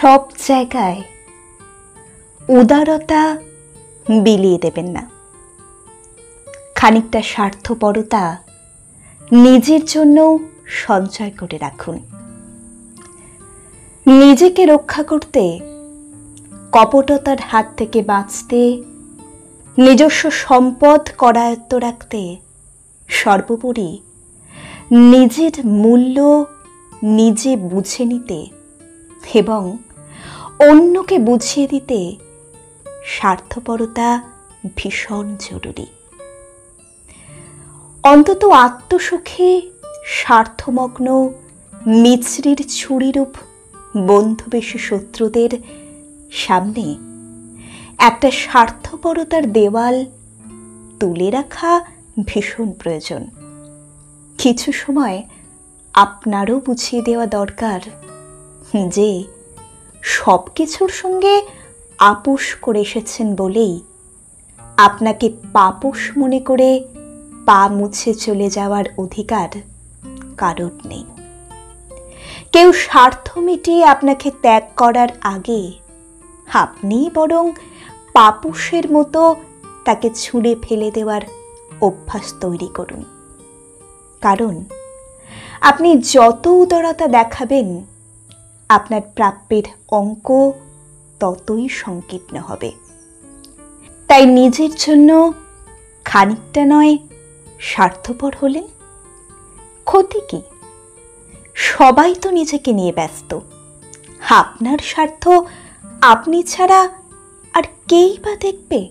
সব জায়গায় উদারতা বিলিয়ে দেবেন না। খানিকটা স্বার্থপরতা নিজের জন্য সঞ্চয় করে রাখুন। নিজেকে রক্ষা করতে, কপটতার হাত থেকে বাঁচতে, নিজস্ব সম্পদ করায়ত্ত রাখতে, সর্বোপরি নিজের মূল্য নিজে বুঝে নিতে এবং অন্যকে বুঝিয়ে দিতে স্বার্থপরতা ভীষণ জরুরি। অন্তত আত্মসুখে স্বার্থমগ্ন মিছরির ছুরিরূপ বন্ধুবেশী শত্রুদের সামনে একটা স্বার্থপরতার দেওয়াল তুলে রাখা ভীষণ প্রয়োজন। কিছু সময় আপনারও বুঝিয়ে দেওয়া দরকার যে সব কিছুর সঙ্গে আপোষ করে এসেছেন বলেই আপনাকে পাপোশ মনে করে পা মুছে চলে যাওয়ার অধিকার কারোর নেই। কেউ স্বার্থ মিটিয়ে আপনাকে ত্যাগ করার আগে আপনি বরং পাপোশের মতো তাকে ছুঁড়ে ফেলে দেওয়ার অভ্যাস তৈরি করুন। কারণ আপনি যত উদারতা দেখাবেন, আপনার প্রাপ্যের অঙ্ক ততই সংকীর্ণ হবে। তাই নিজের জন্য খানিকটা নয় স্বার্থপর হলেন ক্ষতি কি? সবাই তো নিজেকে নিয়ে ব্যস্ত। আপনার স্বার্থ আপনি ছাড়া আর কেই বা দেখবে?